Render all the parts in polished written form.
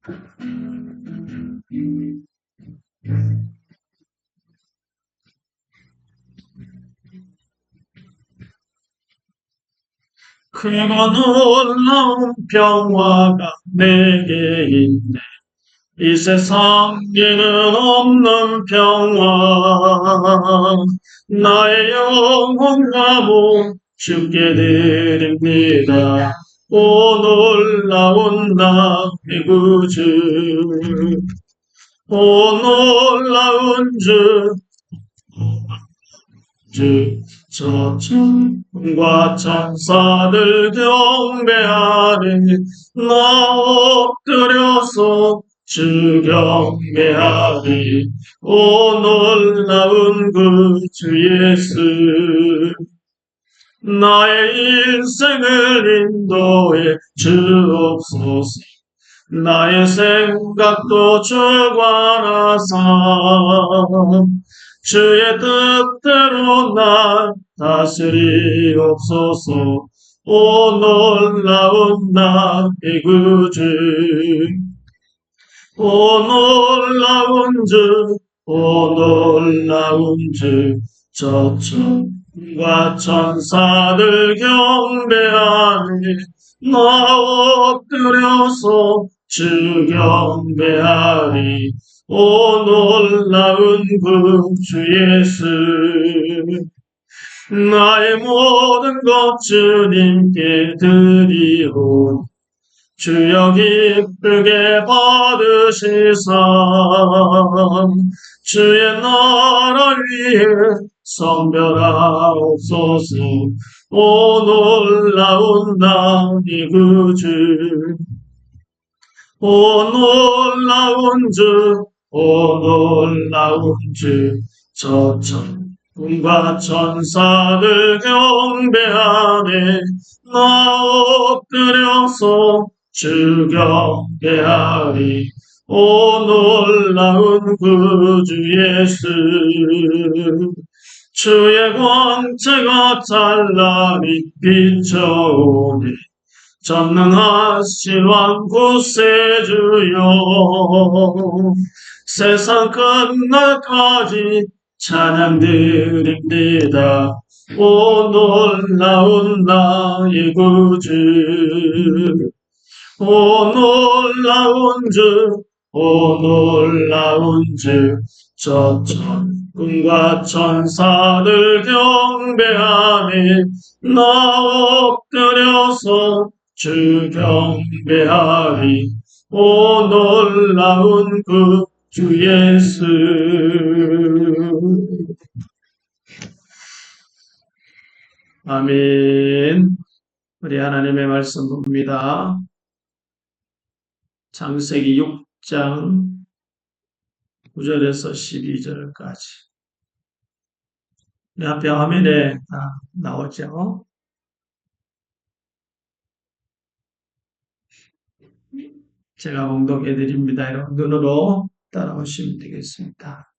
크고 놀라운 평화가 내게 있네. 이 세상에는 없는 평화. 나의 영혼과 몸 주께 드립니다. 오 놀라운 나의 구주, 오 놀라운 저 천과 천사들 경배하리. 나 엎드려서 주 경배하리. 오 놀라운 구주 예수, 나의 인생을 인도해 주옵소서. 나의 생각도 주관하사 주의 뜻대로 날 다스리옵소서. 오 놀라운 나의 구주, 오 놀라운 주, 오 놀라운 주, 저 천과 천사들 경배하니 나 엎드려서 주 경배하리. 오 놀라운 구주 예수, 나의 모든 것 주님께 드리오. 주여 기쁘게 받으시사 주의 나라 위에 성별하옵소서. 오 놀라운 나의 구주, 오 놀라운 주, 오 놀라운 주, 저 천군과 천사들 경배하네. 나 엎드려서 주 경배하리. 오 놀라운 구주 예수, 주의 광채가 찬란히 비춰오니 전능하신 왕 구세주여, 세상 끝날까지 찬양 드립니다. 오 놀라운 나의 구주, 오 놀라운 주, 오 놀라운 주, 저 천군과 천사들 경배하니 나 엎드려서 주 경배하리. 오 놀라운 구주 예수. 아멘. 우리 하나님의 말씀 봅니다. 창세기 6장 9절에서 12절까지. 내 앞에 화면에 나오죠. 제가 봉독해 드립니다. 여러분 눈으로 따라오시면 되겠습니다.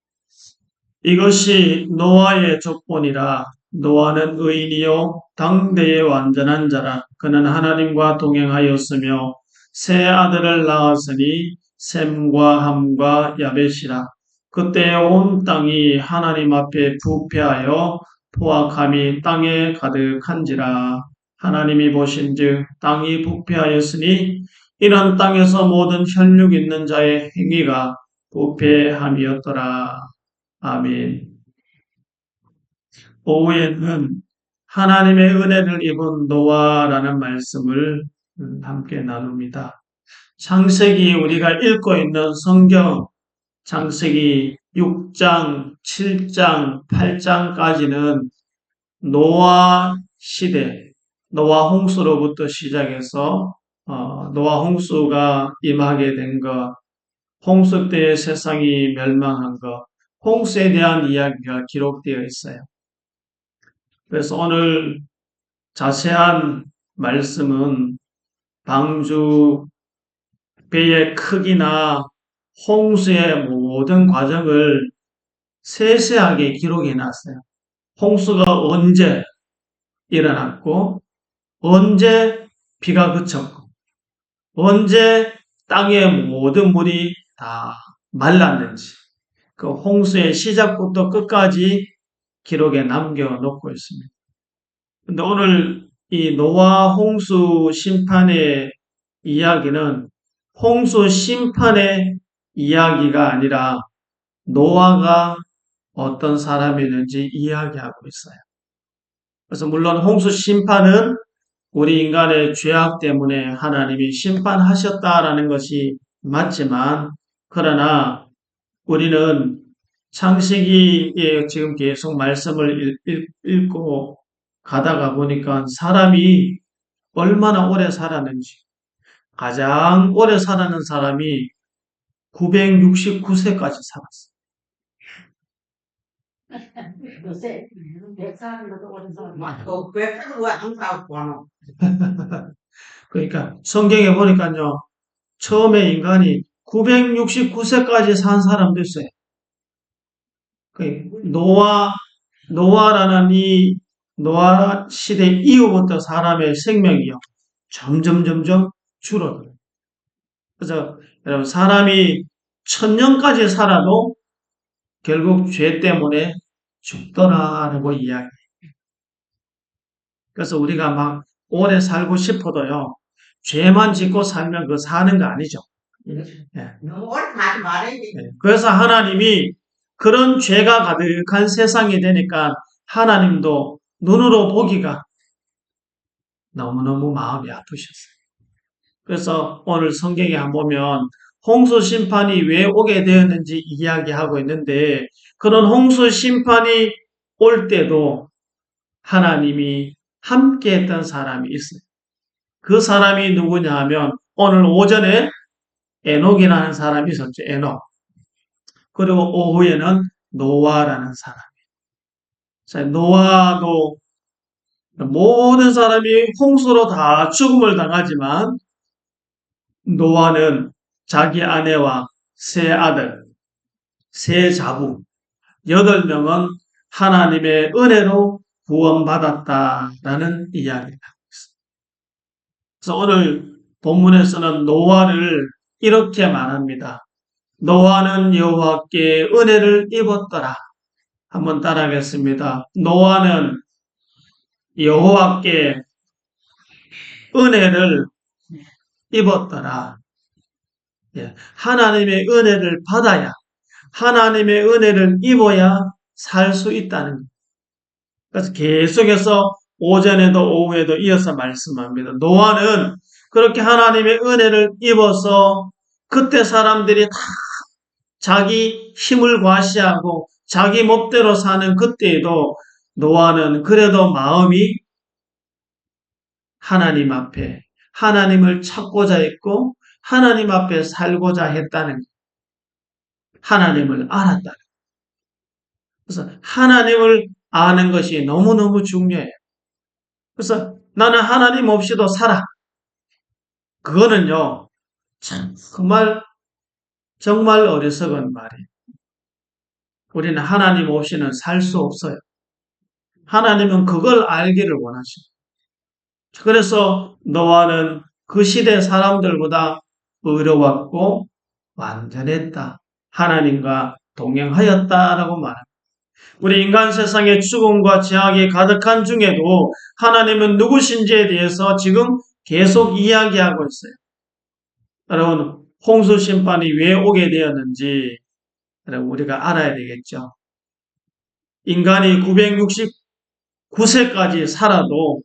이것이 노아의 족본이라. 노아는 의인이요 당대의 완전한 자라. 그는 하나님과 동행하였으며 세 아들을 낳았으니 셈과 함과 야벳이라. 그때 온 땅이 하나님 앞에 부패하여 포악함이 땅에 가득한지라. 하나님이 보신즉 땅이 부패하였으니 이는 땅에서 모든 혈육 있는 자의 행위가 부패함이었더라. 아멘. 오후에는 하나님의 은혜를 입은 노아라는 말씀을 함께 나눕니다. 창세기 우리가 읽고 있는 성경, 창세기 6장, 7장, 8장까지는 노아 시대, 노아 홍수로부터 시작해서 노아 홍수가 임하게 된 것, 홍수 때의 세상이 멸망한 것, 홍수에 대한 이야기가 기록되어 있어요. 그래서 오늘 자세한 말씀은 방주 배의 크기나 홍수의 모든 과정을 세세하게 기록해 놨어요. 홍수가 언제 일어났고, 언제 비가 그쳤고, 언제 땅의 모든 물이 다 말랐는지 그 홍수의 시작부터 끝까지 기록에 남겨놓고 있습니다. 근데 오늘 이 노아 홍수 심판의 이야기는 홍수 심판의 이야기가 아니라 노아가 어떤 사람이었는지 이야기하고 있어요. 그래서 물론 홍수 심판은 우리 인간의 죄악 때문에 하나님이 심판하셨다라는 것이 맞지만 그러나 우리는 창세기에 지금 계속 말씀을 읽고 가다가 보니까 사람이 얼마나 오래 살았는지 가장 오래 살았는 사람이 969세까지 살았어요. 요새 100살이라도 오래 살아. 백살은 왜안 살고 그러니까 성경에 보니까요. 처음에 인간이 969세까지 산 사람도 있어요. 노아라는 이 노아 시대 이후부터 사람의 생명이요. 점점 줄어들어요. 그래서 여러분 사람이 1000년까지 살아도 결국 죄 때문에 죽더라라고 이야기해요. 그래서 우리가 막 오래 살고 싶어도요. 죄만 짓고 살면 그 사는 거 아니죠. 예. 너무 오래 하지 말아야 돼. 그래서 하나님이 그런 죄가 가득한 세상이 되니까 하나님도 눈으로 보기가 너무너무 마음이 아프셨어요. 그래서 오늘 성경에 한번 보면 홍수 심판이 왜 오게 되었는지 이야기하고 있는데 그런 홍수 심판이 올 때도 하나님이 함께 했던 사람이 있어요. 그 사람이 누구냐 하면 오늘 오전에 에녹이라는 사람이 있었죠. 에녹. 그리고 오후에는 노아라는 사람. 노아도 모든 사람이 홍수로 다 죽음을 당하지만 노아는 자기 아내와 세 아들, 세 자부, 8명은 하나님의 은혜로 구원받았다라는 이야기를 하고 있습니다. 그래서 오늘 본문에서는 노아를 이렇게 말합니다. 노아는 여호와께 은혜를 입었더라. 한번 따라하겠습니다. 노아는 여호와께 은혜를 입었더라. 하나님의 은혜를 받아야 하나님의 은혜를 입어야 살 수 있다는 거예요. 그래서 계속해서 오전에도 오후에도 이어서 말씀합니다. 노아는 그렇게 하나님의 은혜를 입어서 그때 사람들이 다 자기 힘을 과시하고 자기 멋대로 사는 그때에도 노아는 그래도 마음이 하나님 앞에 하나님을 찾고자 했고 하나님 앞에 살고자 했다는 거예요. 하나님을 알았다. 그래서 하나님을 아는 것이 너무너무 중요해요. 그래서 나는 하나님 없이도 살아. 그거는요. 정말 어리석은 말이에요. 우리는 하나님 없이는 살 수 없어요. 하나님은 그걸 알기를 원하시고 그래서 노아는 그 시대 사람들보다 의로웠고 완전했다. 하나님과 동행하였다라고 말합니다. 우리 인간 세상의 죽음과 죄악이 가득한 중에도 하나님은 누구신지에 대해서 지금 계속 이야기하고 있어요. 여러분, 홍수 심판이 왜 오게 되었는지 여러분 우리가 알아야 되겠죠. 인간이 969세까지 살아도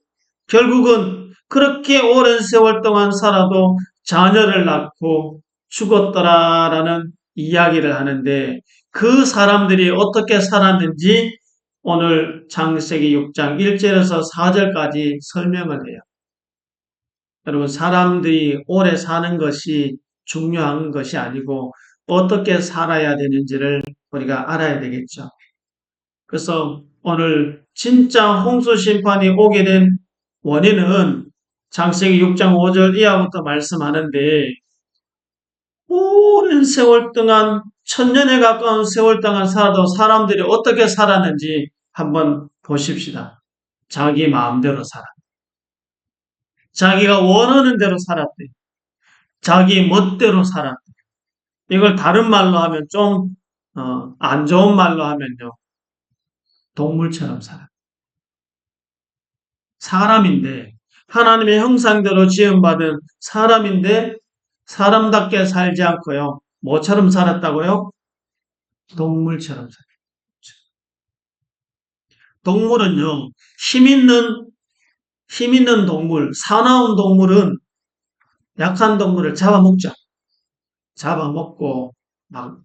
결국은 그렇게 오랜 세월 동안 살아도 자녀를 낳고 죽었더라라는 이야기를 하는데 그 사람들이 어떻게 살았는지 오늘 창세기 6장 1절에서 4절까지 설명을 해요. 여러분 사람들이 오래 사는 것이 중요한 것이 아니고 어떻게 살아야 되는지를 우리가 알아야 되겠죠. 그래서 오늘 진짜 홍수 심판이 오게 된 원인은 창세기 6장 5절 이하부터 말씀하는데 오랜 세월 동안 1000년에 가까운 세월 동안 살아도 사람들이 어떻게 살았는지 한번 보십시다. 자기 마음대로 살아. 자기가 원하는 대로 살았대. 자기 멋대로 살았다. 이걸 다른 말로 하면 좀, 안 좋은 말로 하면요. 동물처럼 살았다. 사람인데, 하나님의 형상대로 지음받은 사람인데, 사람답게 살지 않고요. 뭐처럼 살았다고요? 동물처럼 살았다. 동물은요, 힘 있는 동물, 사나운 동물은 약한 동물을 잡아먹죠. 잡아먹고, 막,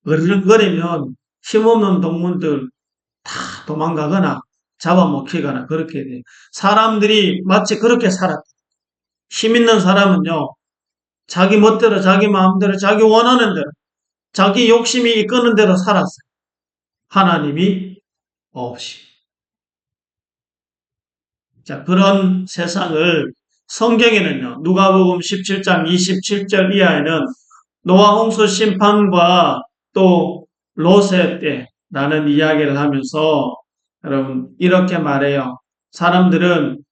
으르렁거리면 힘없는 동물들 다 도망가거나 잡아먹히거나 그렇게 돼요. 사람들이 마치 그렇게 살았다. 힘 있는 사람은요, 자기 멋대로, 자기 마음대로, 자기 원하는 대로, 자기 욕심이 이끄는 대로 살았어요. 하나님이 없이. 자, 그런 세상을 성경에는요, 누가복음 17장 27절 이하에는 노아 홍수 심판과 또 롯의 때라는 이야기를 하면서 여러분 이렇게 말해요. 사람들은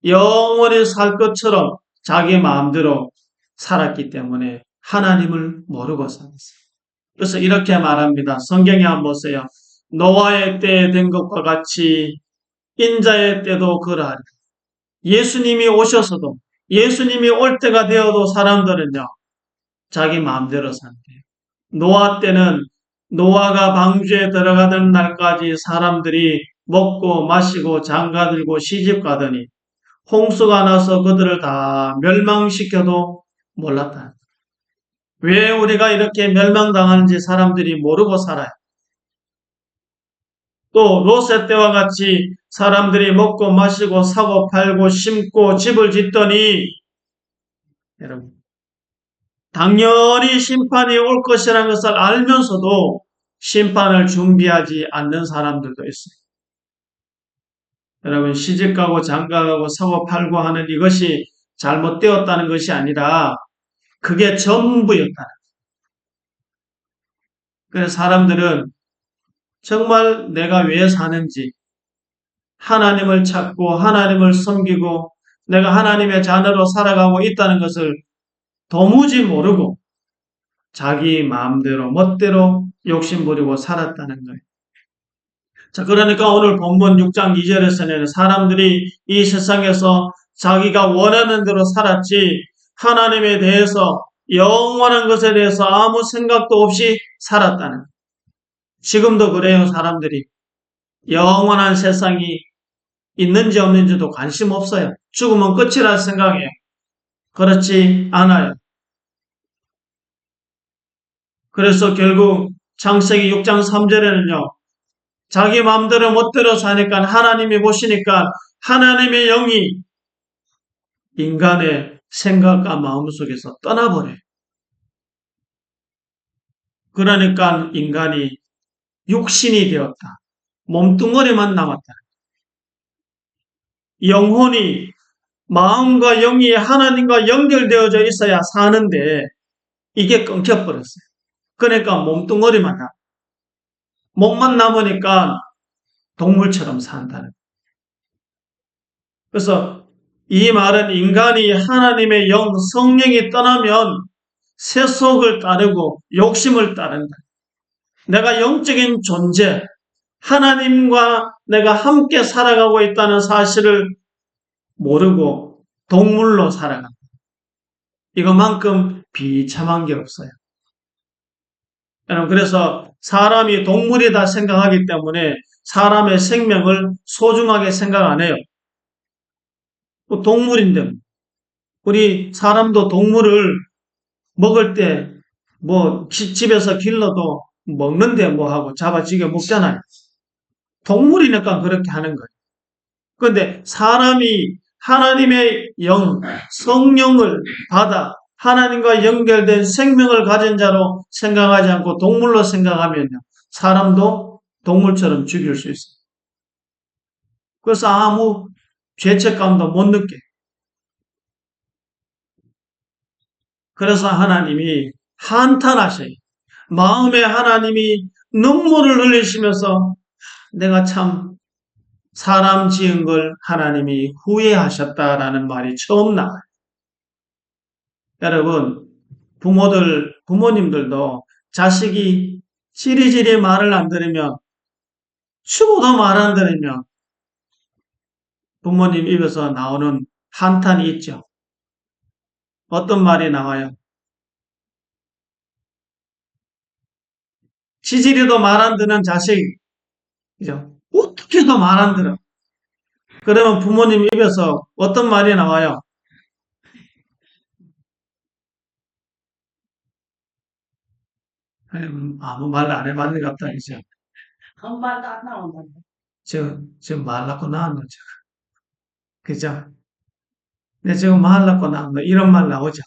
영원히 살 것처럼 자기 마음대로 살았기 때문에 하나님을 모르고 살았어요. 그래서 이렇게 말합니다. 성경에 한번 보세요. 노아의 때에 된 것과 같이 인자의 때도 그러하리. 예수님이 오셔서도 예수님이 올 때가 되어도 사람들은요. 자기 마음대로 산대요. 노아 때는 노아가 방주에 들어가던 날까지 사람들이 먹고 마시고 장가들고 시집가더니 홍수가 나서 그들을 다 멸망시켜도 몰랐다. 왜 우리가 이렇게 멸망당하는지 사람들이 모르고 살아요. 또 롯의 때와 같이 사람들이 먹고 마시고 사고 팔고 심고 집을 짓더니 여러분 당연히 심판이 올 것이라는 것을 알면서도 심판을 준비하지 않는 사람들도 있어요. 여러분 시집가고 장가가고 사고 팔고 하는 이것이 잘못되었다는 것이 아니라 그게 전부였다. 그래서 사람들은 정말 내가 왜 사는지 하나님을 찾고 하나님을 섬기고 내가 하나님의 자녀로 살아가고 있다는 것을 도무지 모르고 자기 마음대로 멋대로 욕심부리고 살았다는 거예요. 자, 그러니까 오늘 본문 6장 2절에서는 사람들이 이 세상에서 자기가 원하는 대로 살았지 하나님에 대해서 영원한 것에 대해서 아무 생각도 없이 살았다는 거예요. 지금도 그래요, 사람들이. 영원한 세상이 있는지 없는지도 관심 없어요. 죽으면 끝이라 생각해요. 그렇지 않아요. 그래서 결국 창세기 6장 3절에는요. 자기 마음대로 멋대로 사니까 하나님이 보시니까 하나님의 영이 인간의 생각과 마음속에서 떠나버려요. 그러니까 인간이 육신이 되었다. 몸뚱어리만 남았다. 영혼이 마음과 영이 하나님과 연결되어져 있어야 사는데 이게 끊겨버렸어요. 그러니까 몸뚱어리만 남아. 몸만 남으니까 동물처럼 산다는 거예요. 그래서 이 말은 인간이 하나님의 영, 성령이 떠나면 세속을 따르고 욕심을 따른다. 내가 영적인 존재, 하나님과 내가 함께 살아가고 있다는 사실을 모르고 동물로 살아간다. 이것만큼 비참한 게 없어요. 여러분, 그래서 사람이 동물이다 생각하기 때문에 사람의 생명을 소중하게 생각 안 해요. 동물인데, 우리 사람도 동물을 먹을 때, 집에서 길러도 먹는데 뭐 하고 잡아지게 먹잖아요. 동물이니까 그렇게 하는 거예요. 그런데 사람이 하나님의 영, 성령을 받아 하나님과 연결된 생명을 가진 자로 생각하지 않고 동물로 생각하면요. 사람도 동물처럼 죽일 수 있어요. 그래서 아무 죄책감도 못 느껴요. 그래서 하나님이 한탄하셔요. 마음에 하나님이 눈물을 흘리시면서 내가 참 사람 지은 걸 하나님이 후회하셨다라는 말이 처음 나와요. 여러분, 부모님들도 자식이 지리지리 말을 안 들으면, 죽어도 말 안 들으면 부모님 입에서 나오는 한탄이 있죠. 어떤 말이 나와요? 지지리도 말 안 듣는 자식, 그죠? 어떻게도 말 안 들어. 그러면 부모님 입에서 어떤 말이 나와요? 아무 말 안 해봤는 것 같다, 이제. 한 번도 안 나온다. 지금 말 낳고 나왔노, 지금. 그죠? 내 지금 말 낳고 나왔노. 이런 말 나오죠.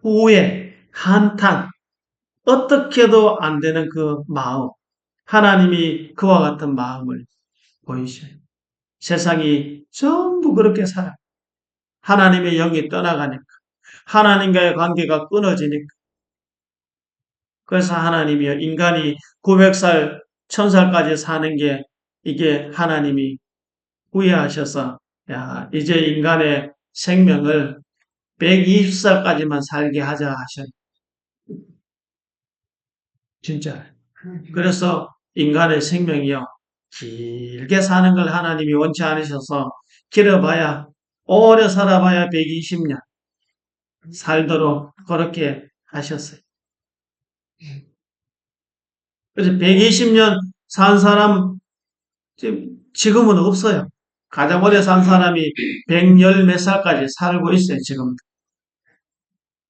후회, 한탄, 어떻게도 안 되는 그 마음. 하나님이 그와 같은 마음을 보이셔요. 세상이 전부 그렇게 살아. 하나님의 영이 떠나가니까. 하나님과의 관계가 끊어지니까. 그래서 하나님이요, 인간이 900살, 1000살까지 사는 게 이게 하나님이 후회하셔서, 야, 이제 인간의 생명을 120살까지만 살게 하자 하셔요. 진짜. 그래서 인간의 생명이요, 길게 사는 걸 하나님이 원치 않으셔서 길어봐야, 오래 살아봐야 120년 살도록 그렇게 하셨어요. 그래서 120년 산 사람 지금은 없어요. 가장 오래 산 사람이 100열 몇 살까지 살고 있어요, 지금.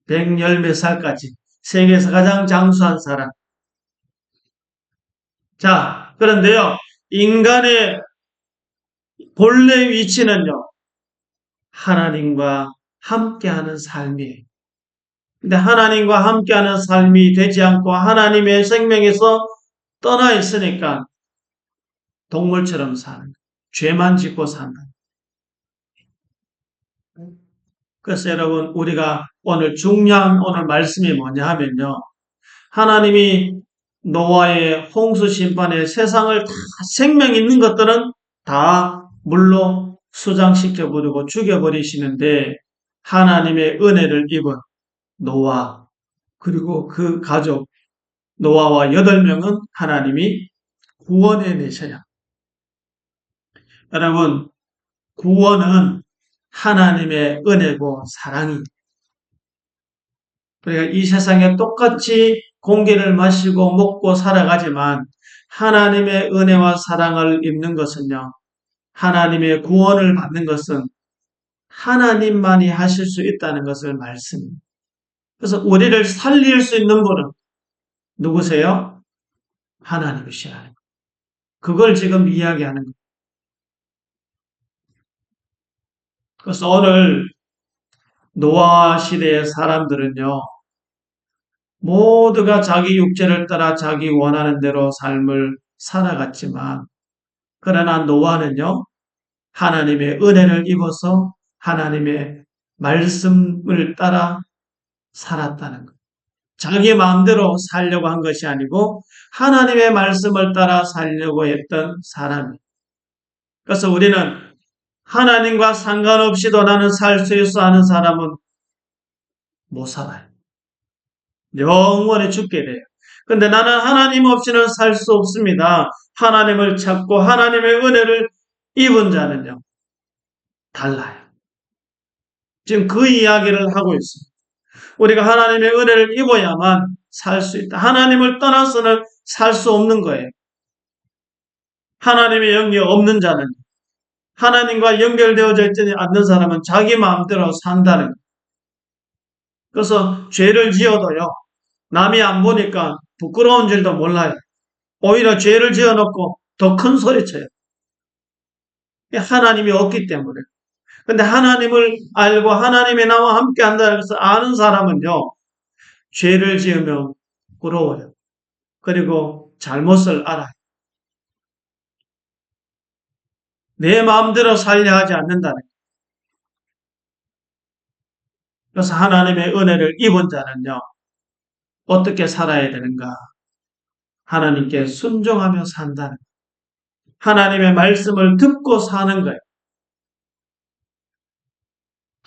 100열 몇 살까지. 세계에서 가장 장수한 사람. 자, 그런데요, 인간의 본래 위치는요, 하나님과 함께하는 삶이에요. 근데 하나님과 함께하는 삶이 되지 않고 하나님의 생명에서 떠나 있으니까 동물처럼 사는 거예요. 죄만 짓고 산다. 그래서 여러분, 우리가 오늘 중요한 오늘 말씀이 뭐냐 하면요. 하나님이 노아의 홍수 심판에 세상을 다 생명 있는 것들은 다 물로 수장시켜버리고 죽여버리시는데 하나님의 은혜를 입은 노아 그리고 그 가족 노아와 8명은 하나님이 구원해 내셔야. 여러분, 구원은 하나님의 은혜고 사랑이. 그러니까 이 세상에 똑같이 공기를 마시고 먹고 살아가지만 하나님의 은혜와 사랑을 입는 것은요. 하나님의 구원을 받는 것은 하나님만이 하실 수 있다는 것을 말씀입니다. 그래서 우리를 살릴 수 있는 분은 누구세요? 하나님이시라는 거예요. 그걸 지금 이야기하는 거예요. 그래서 오늘 노아 시대의 사람들은요. 모두가 자기 육체를 따라 자기 원하는 대로 삶을 살아갔지만 그러나 노아는요. 하나님의 은혜를 입어서 하나님의 말씀을 따라 살았다는 것. 자기 마음대로 살려고 한 것이 아니고 하나님의 말씀을 따라 살려고 했던 사람이에요. 그래서 우리는 하나님과 상관없이도 나는 살 수 있어 하는 사람은 못 살아요. 영원히 죽게 돼요. 근데 나는 하나님 없이는 살 수 없습니다. 하나님을 찾고 하나님의 은혜를 입은 자는요. 달라요. 지금 그 이야기를 하고 있습니다. 우리가 하나님의 은혜를 입어야만 살 수 있다. 하나님을 떠나서는 살 수 없는 거예요. 하나님의 영이 없는 자는 하나님과 연결되어져 있지 않는 사람은 자기 마음대로 산다는 거예요. 그래서 죄를 지어도요. 남이 안 보니까 부끄러운 줄도 몰라요. 오히려 죄를 지어놓고 더 큰 소리 쳐요. 하나님이 없기 때문에. 근데 하나님을 알고 하나님이 나와 함께 한다는 것을 아는 사람은요. 죄를 지으면 부러워요. 그리고 잘못을 알아요. 내 마음대로 살려 하지 않는다는 거예요. 그래서 하나님의 은혜를 입은 자는요. 어떻게 살아야 되는가? 하나님께 순종하며 산다는 거예요. 하나님의 말씀을 듣고 사는 거예요.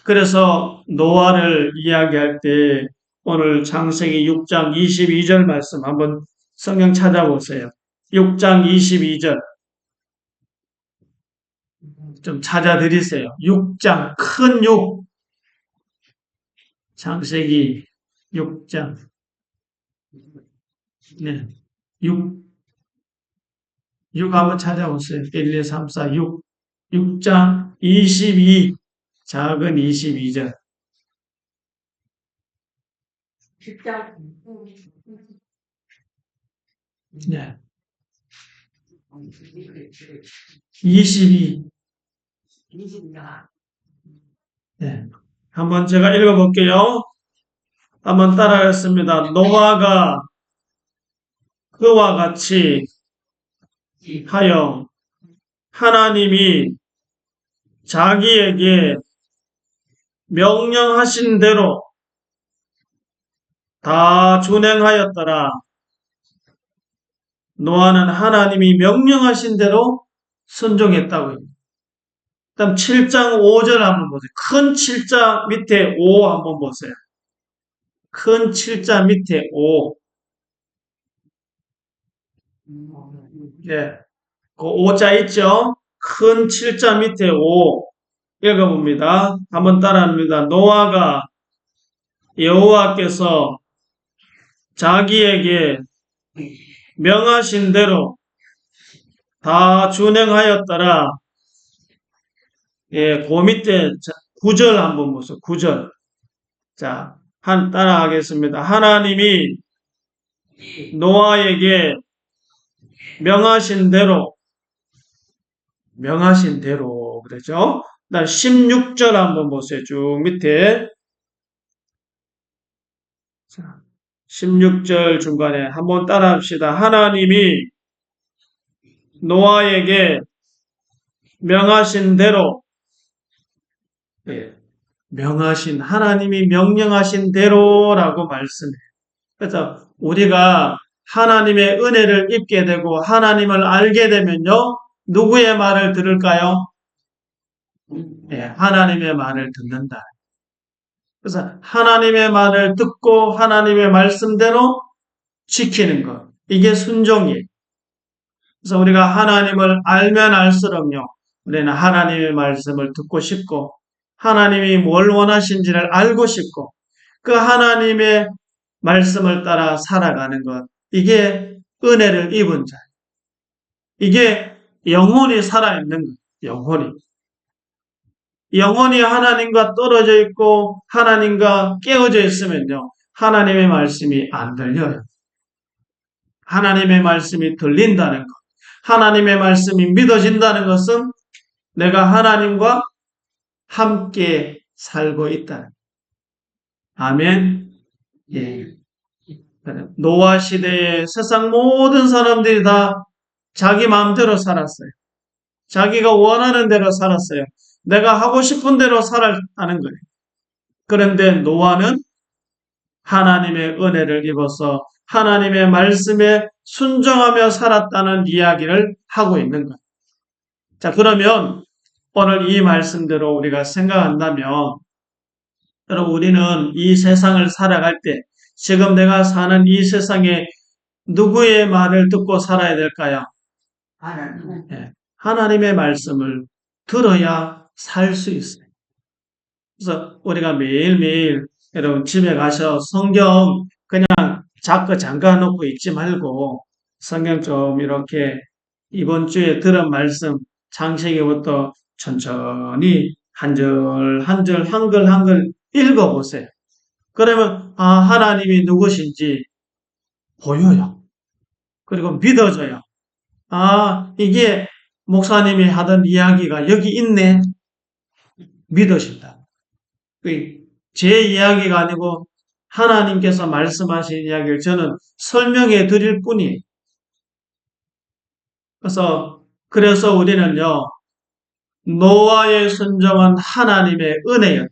그래서 노아를 이야기할 때 오늘 창세기 6장 22절 말씀 한번 성경 찾아보세요. 6장 22절 좀 찾아드리세요. 6장 큰 6, 창세기 6장 네, 6 한번 찾아보세요. 1, 2, 3, 4, 6장 22, 작은 22절. 직장. 네. 22. 네. 한번 제가 읽어볼게요. 한번 따라하겠습니다. 노아가 그와 같이 하여 하나님이 자기에게 명령하신 대로 다 준행하였더라. 노아는 하나님이 명령하신 대로 순종했다고요. 그다음 7장 5절 한번 보세요. 큰 7자 밑에 5 한번 보세요. 큰 7자 밑에 5. 예. 그 5자 있죠? 큰 7자 밑에 5. 읽어봅니다. 한번 따라합니다. 노아가 여호와께서 자기에게 명하신 대로 다 준행하였더라. 예, 그 밑에 9절 한번 보세요. 9절. 자, 따라하겠습니다. 하나님이 노아에게 명하신 대로 그러죠. 그다음 16절 한번 보세요. 쭉 밑에. 자, 16절 중간에 한번 따라합시다. 하나님이 노아에게 명하신 대로 예, 하나님이 명령하신 대로라고 말씀해요. 그래서 우리가 하나님의 은혜를 입게 되고 하나님을 알게 되면요. 누구의 말을 들을까요? 예, 하나님의 말을 듣는다. 그래서 하나님의 말을 듣고 하나님의 말씀대로 지키는 것. 이게 순종이에요. 그래서 우리가 하나님을 알면 알수록요. 우리는 하나님의 말씀을 듣고 싶고 하나님이 뭘 원하신지를 알고 싶고 그 하나님의 말씀을 따라 살아가는 것. 이게 은혜를 입은 자. 이게 영혼이 살아있는 것. 영혼이 하나님과 떨어져 있고 하나님과 깨어져 있으면요. 하나님의 말씀이 안 들려요. 하나님의 말씀이 들린다는 것. 하나님의 말씀이 믿어진다는 것은 내가 하나님과 함께 살고 있다. 아멘. 예. 노아 시대에 세상 모든 사람들이 다 자기 마음대로 살았어요. 자기가 원하는 대로 살았어요. 내가 하고 싶은 대로 살았다는 거예요. 그런데 노아는 하나님의 은혜를 입어서 하나님의 말씀에 순종하며 살았다는 이야기를 하고 있는 거예요. 자, 그러면 오늘 이 말씀대로 우리가 생각한다면 여러분 우리는 이 세상을 살아갈 때 지금 내가 사는 이 세상에 누구의 말을 듣고 살아야 될까요? 네, 하나님의 말씀을 들어야 살 수 있어요. 그래서 우리가 매일매일 여러분 집에 가서 성경 그냥 자꾸 잠가 놓고 읽지 말고 성경 좀 이렇게 이번 주에 들은 말씀 창세기부터 천천히 한 절 한 절 한글 한글 읽어보세요. 그러면 하나님이 누구신지 보여요. 그리고 믿어져요. 이게 목사님이 하던 이야기가 여기 있네. 믿어진다. 제 이야기가 아니고 하나님께서 말씀하신 이야기를 저는 설명해 드릴 뿐이에요. 그래서 우리는요, 노아의 순종은 하나님의 은혜였다.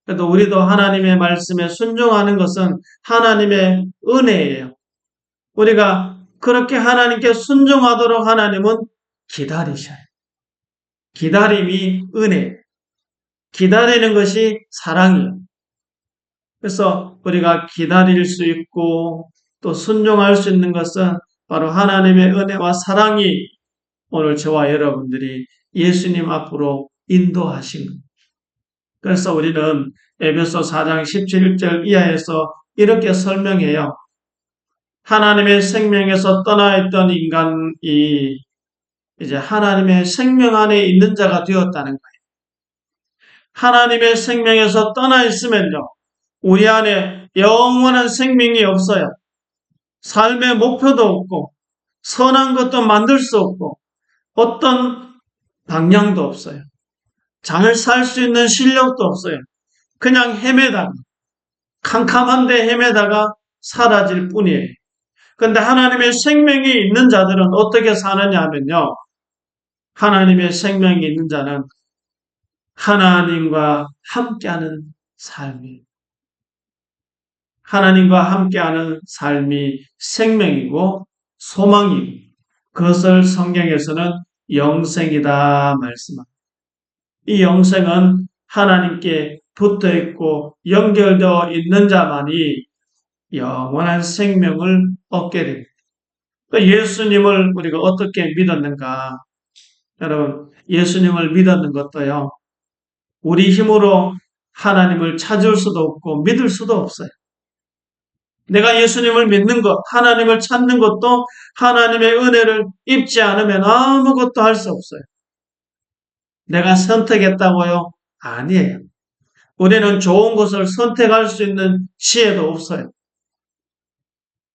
그래도 우리도 하나님의 말씀에 순종하는 것은 하나님의 은혜예요. 우리가 그렇게 하나님께 순종하도록 하나님은 기다리셔요. 기다림이 은혜예요. 기다리는 것이 사랑이에요. 그래서 우리가 기다릴 수 있고 또 순종할 수 있는 것은 바로 하나님의 은혜와 사랑이 오늘 저와 여러분들이 예수님 앞으로 인도하신 겁니다. 그래서 우리는 에베소 4장 17절 이하에서 이렇게 설명해요. 하나님의 생명에서 떠나 있던 인간이 이제 하나님의 생명 안에 있는 자가 되었다는 거예요. 하나님의 생명에서 떠나 있으면요, 우리 안에 영원한 생명이 없어요. 삶의 목표도 없고, 선한 것도 만들 수 없고, 어떤 방향도 없어요. 잘 살 수 있는 실력도 없어요. 그냥 헤매다가, 캄캄한데 헤매다가 사라질 뿐이에요. 근데 하나님의 생명이 있는 자들은 어떻게 사느냐 하면요, 하나님의 생명이 있는 자는 하나님과 함께하는 삶이에요. 하나님과 함께하는 삶이 생명이고 소망이고 그것을 성경에서는 영생이다 말씀합니다. 이 영생은 하나님께 붙어있고 연결되어 있는 자만이 영원한 생명을 얻게 됩니다. 예수님을 우리가 어떻게 믿었는가? 여러분, 예수님을 믿었는 것도요, 우리 힘으로 하나님을 찾을 수도 없고 믿을 수도 없어요. 내가 예수님을 믿는 것, 하나님을 찾는 것도 하나님의 은혜를 입지 않으면 아무것도 할 수 없어요. 내가 선택했다고요? 아니에요. 우리는 좋은 것을 선택할 수 있는 지혜도 없어요.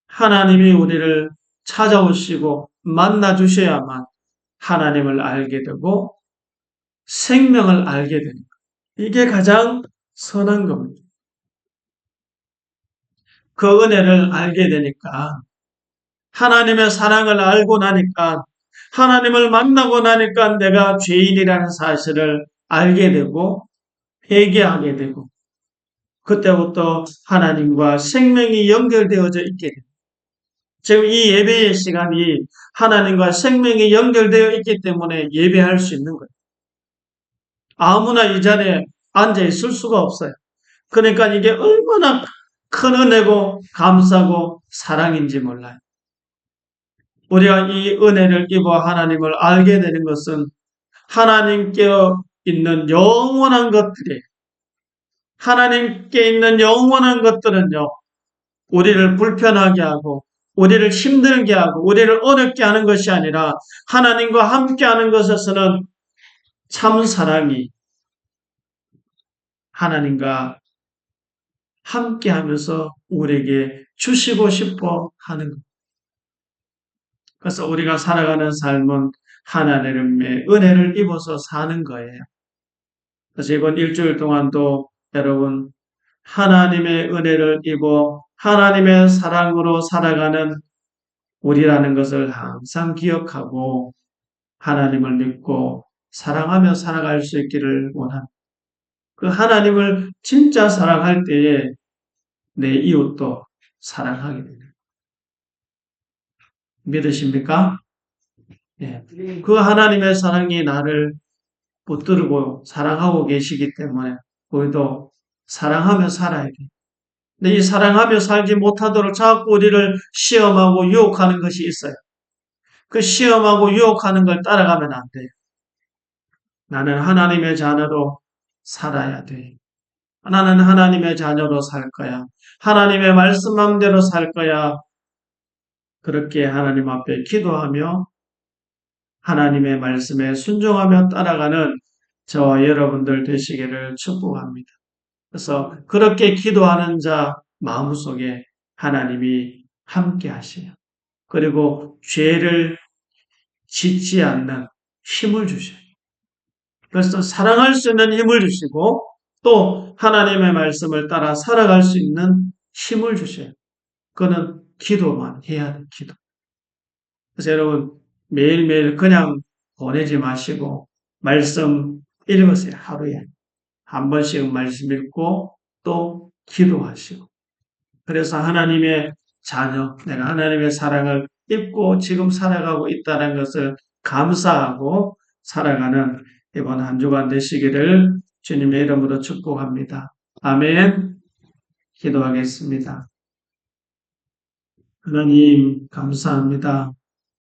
하나님이 우리를 찾아오시고 만나주셔야만 하나님을 알게 되고 생명을 알게 됩니다. 이게 가장 선한 겁니다. 그 은혜를 알게 되니까 하나님의 사랑을 알고 나니까 하나님을 만나고 나니까 내가 죄인이라는 사실을 알게 되고 회개하게 되고 그때부터 하나님과 생명이 연결되어져 있게 됩니다. 지금 이 예배의 시간이 하나님과 생명이 연결되어 있기 때문에 예배할 수 있는 거예요. 아무나 이 자리에 앉아 있을 수가 없어요. 그러니까 이게 얼마나 큰 은혜고 감사고 사랑인지 몰라요. 우리가 이 은혜를 입어 하나님을 알게 되는 것은 하나님께 있는 영원한 것들이 하나님께 있는 영원한 것들은요, 우리를 불편하게 하고 우리를 힘들게 하고 우리를 어렵게 하는 것이 아니라 하나님과 함께 하는 것에서는 참 사랑이 하나님과 함께 하면서 우리에게 주시고 싶어 하는 것. 그래서 우리가 살아가는 삶은 하나님의 은혜를 입어서 사는 거예요. 그래서 이번 일주일 동안도 여러분 하나님의 은혜를 입어 하나님의 사랑으로 살아가는 우리라는 것을 항상 기억하고 하나님을 믿고 사랑하며 살아갈 수 있기를 원합니다. 그 하나님을 진짜 사랑할 때에 내 이웃도 사랑하게 됩니다. 믿으십니까? 예. 그 하나님의 사랑이 나를 붙들고 사랑하고 계시기 때문에 우리도 사랑하며 살아야 돼요. 근데 이 사랑하며 살지 못하도록 자꾸 우리를 시험하고 유혹하는 것이 있어요. 그 시험하고 유혹하는 걸 따라가면 안 돼요. 나는 하나님의 자녀로 살아야 돼. 나는 하나님의 자녀로 살 거야. 하나님의 말씀 맘대로 살 거야. 그렇게 하나님 앞에 기도하며 하나님의 말씀에 순종하며 따라가는 저와 여러분들 되시기를 축복합니다. 그래서 그렇게 기도하는 자 마음속에 하나님이 함께 하시요. 그리고 죄를 짓지 않는 힘을 주셔요. 그래서 사랑할 수 있는 힘을 주시고 또 하나님의 말씀을 따라 살아갈 수 있는 힘을 주셔요. 그거는 기도만 해야 돼요. 기도. 그래서 여러분 매일매일 그냥 보내지 마시고 말씀 읽으세요. 하루에 한 번씩 말씀 읽고 또 기도하시고 그래서 하나님의 자녀, 내가 하나님의 사랑을 입고 지금 살아가고 있다는 것을 감사하고 살아가는 이번 한 주간 되시기를 주님의 이름으로 축복합니다. 아멘. 기도하겠습니다. 하나님, 감사합니다.